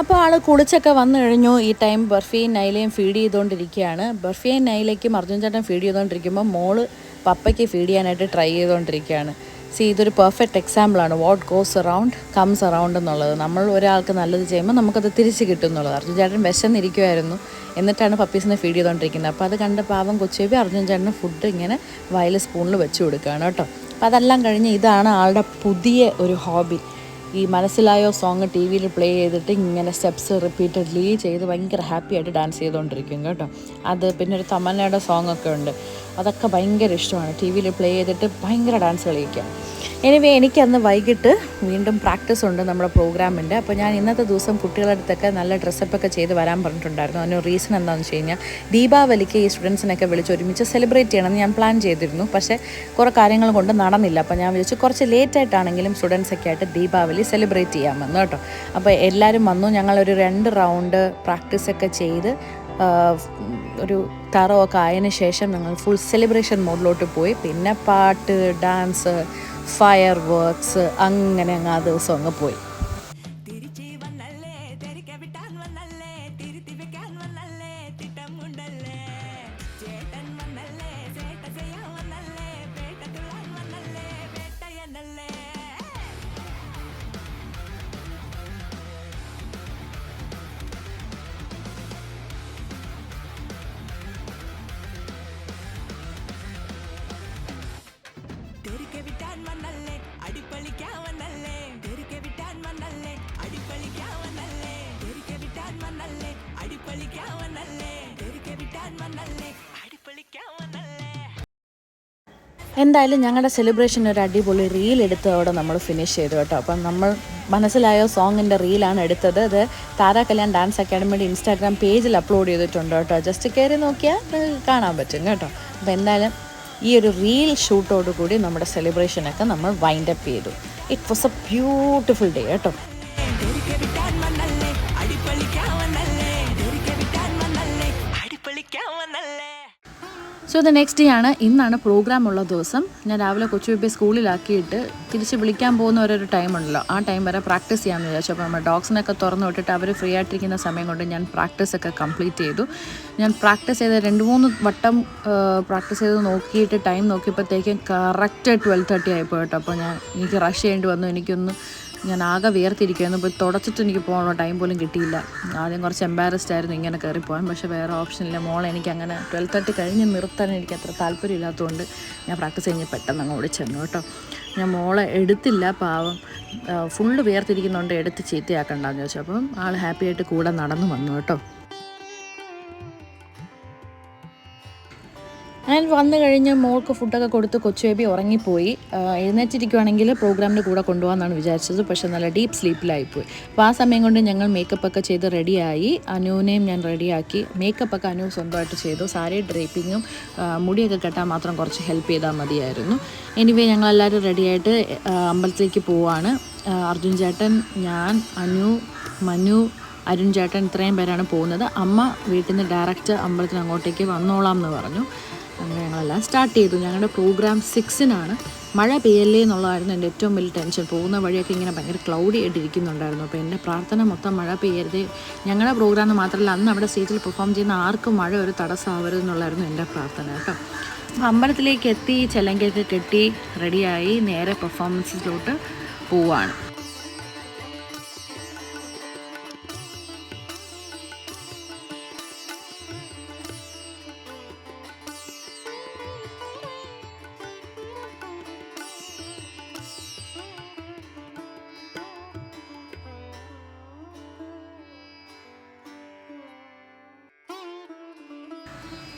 അപ്പോൾ ആൾ കുളിച്ചൊക്കെ വന്നു കഴിഞ്ഞു. ഈ ടൈം ബർഫിയും നൈലയും ഫീഡ് ചെയ്തുകൊണ്ടിരിക്കുകയാണ്. ബർഫിയും നൈലയ്ക്കും അർജുൻ ചേട്ടൻ ഫീഡ് ചെയ്തുകൊണ്ടിരിക്കുമ്പോൾ മോള് പപ്പയ്ക്ക് ഫീഡ് ചെയ്യാനായിട്ട് ട്രൈ ചെയ്തുകൊണ്ടിരിക്കുകയാണ്. ഇതൊരു പെർഫെക്റ്റ് എക്സാമ്പിളാണ് what goes around comes around എന്നുള്ളത്. നമ്മൾ ഒരാൾക്ക് നല്ലത് ചെയ്യുമ്പോൾ നമുക്കത് തിരിച്ച് കിട്ടും എന്നുള്ളത്. അർജുൻ ചേട്ടൻ വിശന്നിരിക്കുമായിരുന്നു, എന്നിട്ടാണ് പപ്പീസിനെ ഫീഡ് ചെയ്തുകൊണ്ടിരിക്കുന്നത്. അപ്പോൾ അത് കണ്ട് പാവം കൊച്ചുബേബി അർജുൻ ചേട്ടന് ഫുഡ് ഇങ്ങനെ വയൽ സ്പൂണിൽ വെച്ച് കൊടുക്കുകയാണ് കേട്ടോ. അപ്പോൾ അതെല്ലാം കഴിഞ്ഞ് ഇതാണ് ആളുടെ പുതിയ ഒരു ഹോബി. ഈ മനസ്സിലായോ സോങ് ടി വിയിൽ പ്ലേ ചെയ്തിട്ട് ഇങ്ങനെ സ്റ്റെപ്സ് റിപ്പീറ്റഡ്ലി ചെയ്ത് ഭയങ്കര ഹാപ്പി ആയിട്ട് ഡാൻസ് ചെയ്തുകൊണ്ടിരിക്കും കേട്ടോ. അത് പിന്നെ ഒരു തമന്നയുടെ സോങ്ങൊക്കെ ഉണ്ട്, അതൊക്കെ ഭയങ്കര ഇഷ്ടമാണ്. ടി വിയിൽ പ്ലേ ചെയ്തിട്ട് ഭയങ്കര ഡാൻസ് കളിക്കുക. എനിവേ എനിക്കന്ന് വൈകിട്ട് വീണ്ടും പ്രാക്ടീസ് ഉണ്ട് നമ്മുടെ പ്രോഗ്രാമിൻ്റെ. അപ്പോൾ ഞാൻ ഇന്നത്തെ ദിവസം കുട്ടികളുടെ അടുത്തൊക്കെ നല്ല ഡ്രസ്സപ്പൊക്കെ ചെയ്ത് വരാൻ പറഞ്ഞിട്ടുണ്ടായിരുന്നു. അതിന് റീസൺ എന്താണെന്ന് വെച്ച് കഴിഞ്ഞാൽ ദീപാവലിക്ക് ഈ സ്റ്റുഡൻസിനൊക്കെ വിളിച്ച് ഒരുമിച്ച് സെലിബ്രേറ്റ് ചെയ്യണമെന്ന് ഞാൻ പ്ലാൻ ചെയ്തിരുന്നു. പക്ഷേ കുറേ കാര്യങ്ങൾ കൊണ്ട് നടന്നില്ല. അപ്പോൾ ഞാൻ വിളിച്ചു കുറച്ച് ലേറ്റായിട്ടാണെങ്കിലും സ്റ്റുഡൻസൊക്കെ ആയിട്ട് ദീപാവലി സെലിബ്രേറ്റ് ചെയ്യാമെന്ന് കേട്ടോ. അപ്പോൾ എല്ലാവരും വന്നു. ഞങ്ങളൊരു 2 റൗണ്ട് പ്രാക്ടീസൊക്കെ ചെയ്ത് ഒരു തറവൊക്കെ ആയതിനു ശേഷം ഞങ്ങൾ ഫുൾ സെലിബ്രേഷൻ മോഡിലോട്ട് പോയി. പിന്നെ പാട്ട്, ഡാൻസ്, ഫയർ വർക്ക്സ്, അങ്ങനെ അങ്ങ് ആ ദിവസം അങ്ങ് പോയി. എന്തായാലും ഞങ്ങളുടെ സെലിബ്രേഷൻ ഒരു അടിപൊളി റീൽ എടുത്തതോടെ നമ്മൾ ഫിനിഷ് ചെയ്തു കേട്ടോ. അപ്പം നമ്മൾ മനസ്സിലായോ സോങ്ങിൻ്റെ റീലാണ് എടുത്തത്. അത് താര കല്യാൺ ഡാൻസ് അക്കാഡമിയുടെ ഇൻസ്റ്റാഗ്രാം പേജിൽ അപ്ലോഡ് ചെയ്തിട്ടുണ്ട് കേട്ടോ. ജസ്റ്റ് കയറി നോക്കിയാൽ കാണാൻ പറ്റും കേട്ടോ. അപ്പോൾ എന്തായാലും ഈ ഒരു റീൽ ഷൂട്ടോടു കൂടി നമ്മുടെ സെലിബ്രേഷനൊക്കെ നമ്മൾ വൈൻഡപ്പ് ചെയ്തു. It was A beautiful day കേട്ടോ. സോ ദ നെക്സ്റ്റ് ഡേ ആണ്, ഇന്നാണ് പ്രോഗ്രാം ഉള്ള ദിവസം. ഞാൻ രാവിലെ കൊച്ചുബേബിയെ സ്കൂളിലാക്കിയിട്ട് തിരിച്ച് വിളിക്കാൻ പോകുന്ന ഓരോരു ടൈം ഉണ്ടല്ലോ, ആ ടൈം വരെ പ്രാക്ടീസ് ചെയ്യാമെന്ന് വിചാരിച്ചു. അപ്പോൾ നമ്മൾ ഡോഗ്സിനൊക്കെ തുറന്നു വിട്ടിട്ട് അവർ ഫ്രീ ആയിട്ടിരിക്കുന്ന സമയം കൊണ്ട് ഞാൻ പ്രാക്ടീസൊക്കെ കംപ്ലീറ്റ് ചെയ്തു. ഞാൻ പ്രാക്ടീസ് ചെയ്ത് 2-3 വട്ടം പ്രാക്ടീസ് ചെയ്ത് നോക്കിയിട്ട് ടൈം നോക്കിയപ്പോഴത്തേക്കും കറക്റ്റ് 12:30 ആയിപ്പോയി കേട്ടോ. അപ്പോൾ എനിക്ക് റഷ് ചെയ്യേണ്ടി വന്നു. ഞാൻ ആകെ വിയർത്തിരിക്കുമായിരുന്നു. ഇപ്പോൾ തുടച്ചിട്ട് എനിക്ക് പോകാനുള്ള ടൈം പോലും കിട്ടിയില്ല. ആദ്യം കുറച്ച് എംബാരസ്ഡ് ആയിരുന്നു ഇങ്ങനെ കയറിപ്പോകാൻ, പക്ഷേ വേറെ ഓപ്ഷനില്ല. മോളെ എനിക്ക് അങ്ങനെ 12:30 കഴിഞ്ഞ് നിർത്താൻ എനിക്ക് അത്ര താല്പര്യമില്ലാത്തതുകൊണ്ട് ഞാൻ പ്രാക്ടീസ് കഴിഞ്ഞ് പെട്ടെന്ന് അങ്ങ് ഓടിച്ചെന്നു കേട്ടോ. ഞാൻ മോളെ എടുത്തില്ല, പാവം ഫുള്ള് വിയർത്തിരിക്കുന്നതുകൊണ്ട് എടുത്ത് ചീത്തയാക്കണ്ടെന്ന് ചോദിച്ചു. അപ്പം ആൾ ഹാപ്പി ആയിട്ട് കൂടെ നടന്നു വന്നു കേട്ടോ. ഞാൻ വന്നു കഴിഞ്ഞ് മോൾക്ക് ഫുഡൊക്കെ കൊടുത്ത് കൊച്ചുബേബി ഉറങ്ങിപ്പോയി. എഴുന്നേറ്റിരിക്കുവാണെങ്കിൽ പ്രോഗ്രാമിൻ്റെ കൂടെ കൊണ്ടുപോകാമെന്നാണ് വിചാരിച്ചത്, പക്ഷേ നല്ല ഡീപ്പ് സ്ലീപ്പിലായിപ്പോയി. അപ്പോൾ ആ സമയം കൊണ്ട് ഞങ്ങൾ മേക്കപ്പൊക്കെ ചെയ്ത് റെഡിയായി. അനുവിനെയും ഞാൻ റെഡിയാക്കി. മേക്കപ്പൊക്കെ അനു സ്വന്തമായിട്ട് ചെയ്തു. സാരി ഡ്രേപ്പിങ്ങും മുടിയൊക്കെ കെട്ടാൻ മാത്രം കുറച്ച് ഹെൽപ്പ് ചെയ്താൽ മതിയായിരുന്നു. എനിവേ ഞങ്ങളെല്ലാവരും റെഡിയായിട്ട് അമ്പലത്തിലേക്ക് പോവാണ്. അർജുൻ ചേട്ടൻ, ഞാൻ, അനു, മനു, അരുൺ ചേട്ടൻ, ഇത്രയും പേരാണ് പോകുന്നത്. അമ്മ വീട്ടിൽ നിന്ന് ഡയറക്റ്റ് അമ്പലത്തിന് അങ്ങോട്ടേക്ക് വന്നോളാം എന്ന് പറഞ്ഞു. അങ്ങനെ ഞങ്ങളെല്ലാം സ്റ്റാർട്ട് ചെയ്തു. ഞങ്ങളുടെ പ്രോഗ്രാം 6-നാണ്. മഴ പെയ്യല്ലേ എന്നുള്ളതായിരുന്നു എൻ്റെ ഏറ്റവും വലിയ ടെൻഷൻ. പോകുന്ന വഴിയൊക്കെ ഇങ്ങനെ ഭയങ്കര ക്ലൗഡി ആയിട്ടിരിക്കുന്നുണ്ടായിരുന്നു. അപ്പോൾ എൻ്റെ പ്രാർത്ഥന മൊത്തം മഴ പെയ്യരുതേ, ഞങ്ങളുടെ പ്രോഗ്രാം മാത്രമല്ല അന്ന് അവിടെ സ്റ്റേജിൽ പെർഫോം ചെയ്യുന്ന ആർക്കും മഴ ഒരു തടസ്സമാവരുത് എന്നുള്ളായിരുന്നു എൻ്റെ പ്രാർത്ഥന കേട്ടോ. അപ്പോൾ അമ്പലത്തിലേക്ക് എത്തി, ചെലങ്കയൊക്കെ കെട്ടി റെഡിയായി നേരെ പെർഫോമൻസിലോട്ട് പോവാണ്.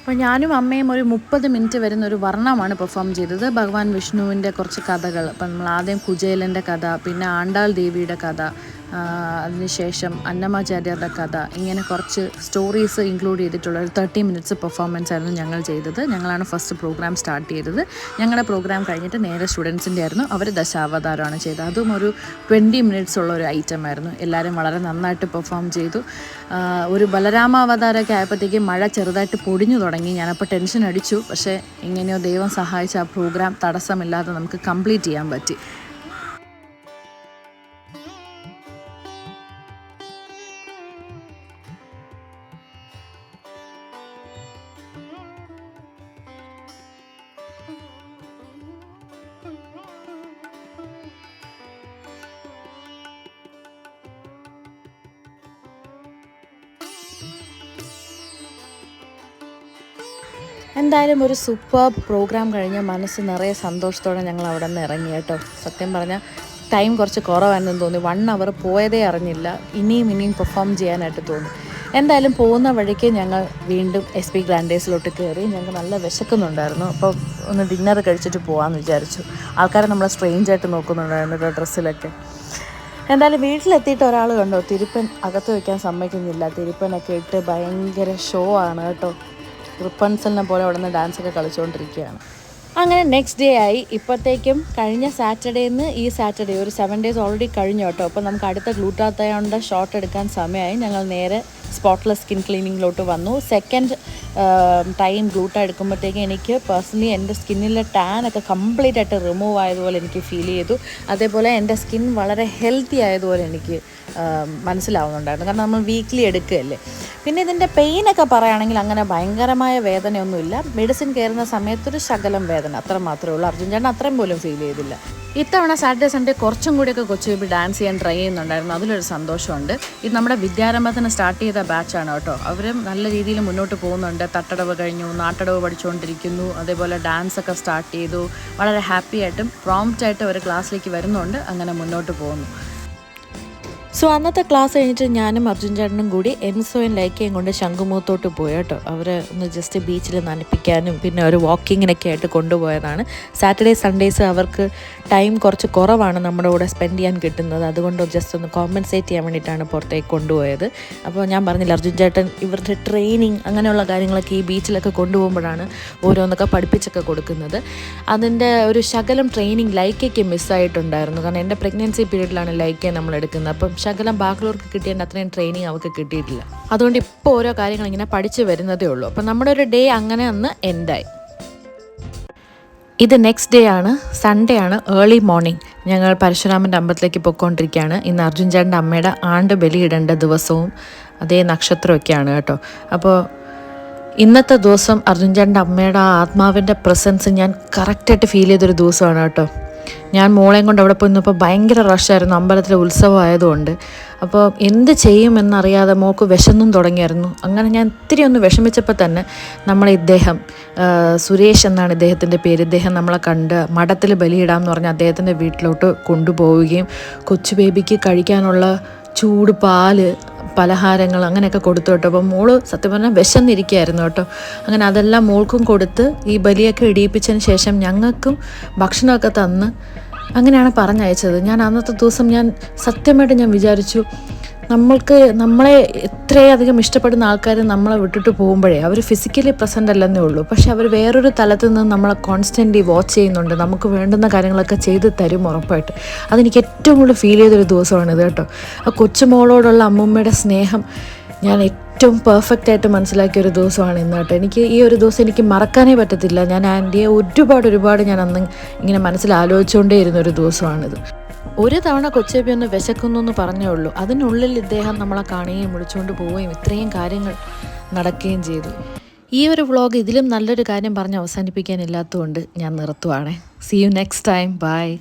അപ്പോൾ ഞാനും അമ്മയും ഒരു 30 മിനിറ്റ് വരുന്ന ഒരു വർണ്ണമാണ് പെർഫോം ചെയ്തത്. ഭഗവാൻ വിഷ്ണുവിൻ്റെ കുറച്ച് കഥകൾ. അപ്പം നമ്മൾ ആദ്യം കുചേലൻ്റെ കഥ, പിന്നെ ആണ്ടാൾ ദേവിയുടെ കഥ, അതിനുശേഷം അന്നമാചാര്യരുടെ കഥ, ഇങ്ങനെ കുറച്ച് സ്റ്റോറീസ് ഇൻക്ലൂഡ് ചെയ്തിട്ടുള്ള ഒരു 30 മിനിറ്റ്സ് പെർഫോമൻസ് ആയിരുന്നു ഞങ്ങൾ ചെയ്തത്. ഞങ്ങളാണ് ഫസ്റ്റ് പ്രോഗ്രാം സ്റ്റാർട്ട് ചെയ്തത്. ഞങ്ങളുടെ പ്രോഗ്രാം കഴിഞ്ഞിട്ട് നേരെ സ്റ്റുഡൻസിൻ്റെ ആയിരുന്നു. അവർ ദശാവതാരമാണ് ചെയ്തത്. അതും ഒരു 20 മിനിറ്റ്സ് ഉള്ള ഒരു ഐറ്റം ആയിരുന്നു. എല്ലാവരും വളരെ നന്നായിട്ട് പെർഫോം ചെയ്തു. ഒരു ബലരാമാവതാരമൊക്കെ ആയപ്പോഴത്തേക്കും മഴ ചെറുതായിട്ട് പൊടിഞ്ഞു തുടങ്ങി. ഞാനപ്പോൾ ടെൻഷൻ അടിച്ചു. പക്ഷേ എങ്ങനെയോ ദൈവം സഹായിച്ച് ആ പ്രോഗ്രാം തടസ്സമില്ലാതെ നമുക്ക് കംപ്ലീറ്റ് ചെയ്യാൻ പറ്റി. എന്തായാലും ഒരു സൂപ്പർ പ്രോഗ്രാം കഴിഞ്ഞ മനസ്സ് നിറയെ സന്തോഷത്തോടെ ഞങ്ങൾ അവിടെ നിന്ന് ഇറങ്ങി കേട്ടോ. സത്യം പറഞ്ഞാൽ ടൈം കുറച്ച് കുറവാണെന്ന് തോന്നി. 1 അവർ പോയതേ അറിഞ്ഞില്ല. ഇനിയും പെർഫോം ചെയ്യാനായിട്ട് തോന്നി. എന്തായാലും പോകുന്ന വഴിക്ക് ഞങ്ങൾ വീണ്ടും SP ഗ്രാൻഡേഴ്സിലോട്ട് കയറി. ഞങ്ങൾക്ക് നല്ല വിശക്കുന്നുണ്ടായിരുന്നു. അപ്പോൾ ഒന്ന് ഡിന്നർ കഴിച്ചിട്ട് പോകാമെന്ന് വിചാരിച്ചു. ആൾക്കാരെ നമ്മളെ സ്ട്രേഞ്ചായിട്ട് നോക്കുന്നുണ്ടായിരുന്നു ഡ്രസ്സിലൊക്കെ. എന്തായാലും വീട്ടിലെത്തിയിട്ട് ഒരാൾ കണ്ടോ, തിരുപ്പൻ അകത്ത് വയ്ക്കാൻ സമ്മതിക്കുന്നില്ല. തിരുപ്പനൊക്കെ ഇട്ട് ഭയങ്കര ഷോ ആണ് കേട്ടോ. റിപ്പൺസലിനെ പോലെ അവിടെ നിന്ന് ഡാൻസൊക്കെ കളിച്ചുകൊണ്ടിരിക്കുകയാണ്. അങ്ങനെ നെക്സ്റ്റ് ഡേ ആയി. ഇപ്പോഴത്തേക്കും കഴിഞ്ഞ സാറ്റർഡേന്ന് ഈ സാറ്റർഡേ ഒരു 7 ഡേയ്സ് ഓൾറെഡി കഴിഞ്ഞു കേട്ടോ. അപ്പോൾ നമുക്ക് അടുത്ത ഗ്ലൂട്ടാത്തയോണിൻ്റെ ഷോട്ട് എടുക്കാൻ സമയമായി. ഞങ്ങൾ നേരെ സ്പോട്ട്ലെസ് സ്കിൻ ക്ലീനിങ്ങിലോട്ട് വന്നു. സെക്കൻഡ് ടൈം ഗ്ലൂട്ട എടുക്കുമ്പോഴത്തേക്കും എനിക്ക് പേഴ്സണലി എൻ്റെ സ്കിന്നിലെ ടാനൊക്കെ കംപ്ലീറ്റ് ആയിട്ട് റിമൂവ് ആയതുപോലെ എനിക്ക് ഫീൽ ചെയ്തു. അതേപോലെ എൻ്റെ സ്കിൻ വളരെ ഹെൽത്തി ആയതുപോലെ എനിക്ക് മനസ്സിലാവുന്നുണ്ടായിരുന്നു. കാരണം നമ്മൾ വീക്ക്ലി എടുക്കുകയല്ലേ. പിന്നെ ഇതിൻ്റെ പെയിനൊക്കെ പറയുകയാണെങ്കിൽ അങ്ങനെ ഭയങ്കരമായ വേദനയൊന്നുമില്ല. മെഡിസിൻ കയറുന്ന സമയത്തൊരു ശകലം വേദന, അത്ര മാത്രമേ ഉള്ളൂ. അർജുൻ ചേട്ടൻ അത്രയും പോലും ഫീൽ ചെയ്തില്ല. ഇത്തവണ സാറ്റർഡേ സൺഡേ കുറച്ചും കൂടിയൊക്കെ കൊച്ചു ബേബി ഡാൻസ് ചെയ്യാൻ ട്രൈ ചെയ്യുന്നുണ്ടായിരുന്നു. അതിലൊരു സന്തോഷമുണ്ട്. ഇത് നമ്മുടെ വിദ്യാരംഭത്തിന് സ്റ്റാർട്ട് ചെയ്ത ബാച്ചാണ് കേട്ടോ. അവരും നല്ല രീതിയിൽ മുന്നോട്ട് പോകുന്നുണ്ട്. തട്ടടവ് കഴിഞ്ഞു, നാട്ടടവ് പഠിച്ചുകൊണ്ടിരിക്കുന്നു. അതേപോലെ ഡാൻസൊക്കെ സ്റ്റാർട്ട് ചെയ്തു. വളരെ ഹാപ്പി ആയിട്ടും പ്രോംപ്റ്റായിട്ടും അവർ ക്ലാസ്സിലേക്ക് വരുന്നുണ്ട്. അങ്ങനെ മുന്നോട്ട് പോകുന്നു. സോ അന്നത്തെ ക്ലാസ് കഴിഞ്ഞിട്ട് ഞാനും അർജുൻ ചേട്ടനും കൂടി എൻസോയും ലൈക്കയും കൊണ്ട് ശംഖുമുഖത്തോട്ട് പോയി കേട്ടോ. അവർ ഒന്ന് ജസ്റ്റ് ബീച്ചിൽ നനപ്പിക്കാനും പിന്നെ ഒരു വാക്കിങ്ങിനൊക്കെ ആയിട്ട് കൊണ്ടുപോയതാണ്. സാറ്റർഡേ സൺഡേസ് അവർക്ക് ടൈം കുറച്ച് കുറവാണ് നമ്മുടെ കൂടെ സ്പെൻഡ് ചെയ്യാൻ കിട്ടുന്നത്. അതുകൊണ്ട് ജസ്റ്റ് ഒന്ന് കോമ്പൻസേറ്റ് ചെയ്യാൻ വേണ്ടിയിട്ടാണ് പുറത്തേക്ക് കൊണ്ടുപോയത്. അപ്പോൾ ഞാൻ പറഞ്ഞില്ല, അർജുൻ ചേട്ടൻ ഇവരുടെ ട്രെയിനിങ് അങ്ങനെയുള്ള കാര്യങ്ങളൊക്കെ ഈ ബീച്ചിലൊക്കെ കൊണ്ടുപോകുമ്പോഴാണ് ഓരോന്നൊക്കെ പഠിപ്പിച്ചൊക്കെ കൊടുക്കുന്നത്. അതിൻ്റെ ഒരു ശകലം ട്രെയിനിങ് ലൈക്കയ്ക്ക് മിസ്സായിട്ടുണ്ടായിരുന്നു. കാരണം എൻ്റെ പ്രഗ്നൻസി പീരീഡിലാണ് ലൈക്കയെ നമ്മൾ എടുക്കുന്നത്. അപ്പം ശകലം ബാക്കിയുള്ളവർക്ക് കിട്ടിയേണ്ട അത്രയും ട്രെയിനിങ് അവർക്ക് കിട്ടിയിട്ടില്ല. അതുകൊണ്ട് ഇപ്പോൾ ഓരോ കാര്യങ്ങൾ ഇങ്ങനെ പഠിച്ചു വരുന്നതേ ഉള്ളൂ. അപ്പം നമ്മുടെ ഒരു ഡേ അങ്ങനെ അന്ന് എൻഡായി. ഇത് നെക്സ്റ്റ് ഡേ ആണ്, സൺഡേ ആണ്. ഏർലി മോർണിംഗ് ഞങ്ങൾ പരശുരാമൻ്റെ അമ്പലത്തിലേക്ക് പോയിക്കൊണ്ടിരിക്കുകയാണ്. ഇന്ന് അർജുൻ ചേട്ടൻ്റെ അമ്മയുടെ ആണ്ട് ബലിയിടേണ്ട ദിവസവും അതേ നക്ഷത്രമൊക്കെയാണ് കേട്ടോ. അപ്പോൾ ഇന്നത്തെ ദിവസം അർജുൻ ചേട്ടൻ്റെ അമ്മയുടെ ആ ആത്മാവിൻ്റെ പ്രസൻസ് ഞാൻ കറക്റ്റായിട്ട് ഫീൽ ചെയ്തൊരു ദിവസമാണ് കേട്ടോ. ഞാൻ മോളെയും കൊണ്ട് അവിടെ പോയി നിന്നപ്പോൾ ഭയങ്കര റഷായിരുന്നു. അമ്പലത്തിലെ ഉത്സവം ആയതുകൊണ്ട് അപ്പോൾ എന്ത് ചെയ്യുമെന്നറിയാതെ മോൾക്ക് വിശന്നും തുടങ്ങിയായിരുന്നു. അങ്ങനെ ഞാൻ ഇത്തിരി ഒന്ന് വിഷമിച്ചപ്പോൾ തന്നെ നമ്മളെ ഇദ്ദേഹം, സുരേഷ് എന്നാണ് ഇദ്ദേഹത്തിൻ്റെ പേര്, ഇദ്ദേഹം നമ്മളെ കണ്ട് മഠത്തിൽ ബലിയിടാമെന്ന് പറഞ്ഞ് അദ്ദേഹത്തിൻ്റെ വീട്ടിലോട്ട് കൊണ്ടുപോവുകയും കൊച്ചു ബേബിക്ക് കഴിക്കാനുള്ള ചൂട് പാല്, പലഹാരങ്ങൾ അങ്ങനെയൊക്കെ കൊടുത്തു കേട്ടോ. അപ്പോൾ മോള് സത്യം പറഞ്ഞാൽ വിശന്നിരിക്കുകയായിരുന്നു കേട്ടോ. അങ്ങനെ അതെല്ലാം മോൾക്കും കൊടുത്ത് ഈ ബലിയൊക്കെ ഇടിയിപ്പിച്ചതിന് ശേഷം ഞങ്ങൾക്കും ഭക്ഷണമൊക്കെ തന്ന് അങ്ങനെയാണ് പറഞ്ഞയച്ചത്. ഞാൻ അന്നത്തെ ദിവസം സത്യമായിട്ട് ഞാൻ വിചാരിച്ചു, നമ്മളെ എത്രയധികം ഇഷ്ടപ്പെടുന്ന ആൾക്കാർ നമ്മളെ വിട്ടിട്ട് പോകുമ്പോഴേ അവർ ഫിസിക്കലി പ്രസൻ്റ് അല്ലെന്നേ ഉള്ളൂ, പക്ഷെ അവർ വേറൊരു തലത്തിൽ നിന്ന് നമ്മളെ കോൺസ്റ്റൻ്റ്ലി വാച്ച് ചെയ്യുന്നുണ്ട്. നമുക്ക് വേണ്ടുന്ന കാര്യങ്ങളൊക്കെ ചെയ്ത് തരും ഉറപ്പായിട്ട്. അതെനിക്ക് ഏറ്റവും കൂടുതൽ ഫീൽ ചെയ്തൊരു ദിവസമാണിത് കേട്ടോ. ആ കൊച്ചുമോളോടുള്ള അമ്മൂമ്മയുടെ സ്നേഹം ഞാൻ ഏറ്റവും പെർഫെക്റ്റ് ആയിട്ട് മനസ്സിലാക്കിയ ഒരു ദിവസമാണ് ഇന്ന് കേട്ടോ. എനിക്ക് ഈ ഒരു ദിവസം എനിക്ക് മറക്കാനേ പറ്റത്തില്ല. ഞാൻ ആൻറ്റിയെ ഒരുപാട് ഞാൻ അന്ന് ഇങ്ങനെ മനസ്സിൽ ആലോചിച്ചുകൊണ്ടേ ഇരുന്നൊരു ദിവസമാണിത്. ഒരു തവണ കൊച്ചേബി ഒന്ന് വിശക്കുന്നു എന്ന് പറഞ്ഞേ ഉള്ളൂ, അതിനുള്ളിൽ ഇദ്ദേഹം നമ്മളെ കാണുകയും വിളിച്ചുകൊണ്ട് പോവുകയും ഇത്രയും കാര്യങ്ങൾ നടക്കുകയും ചെയ്തു. ഈ ഒരു വ്ളോഗ് ഇതിലും നല്ലൊരു കാര്യം പറഞ്ഞ് അവസാനിപ്പിക്കാനില്ലാത്തതുകൊണ്ട് ഞാൻ നിർത്തുവാണേ. See you next time. Bye.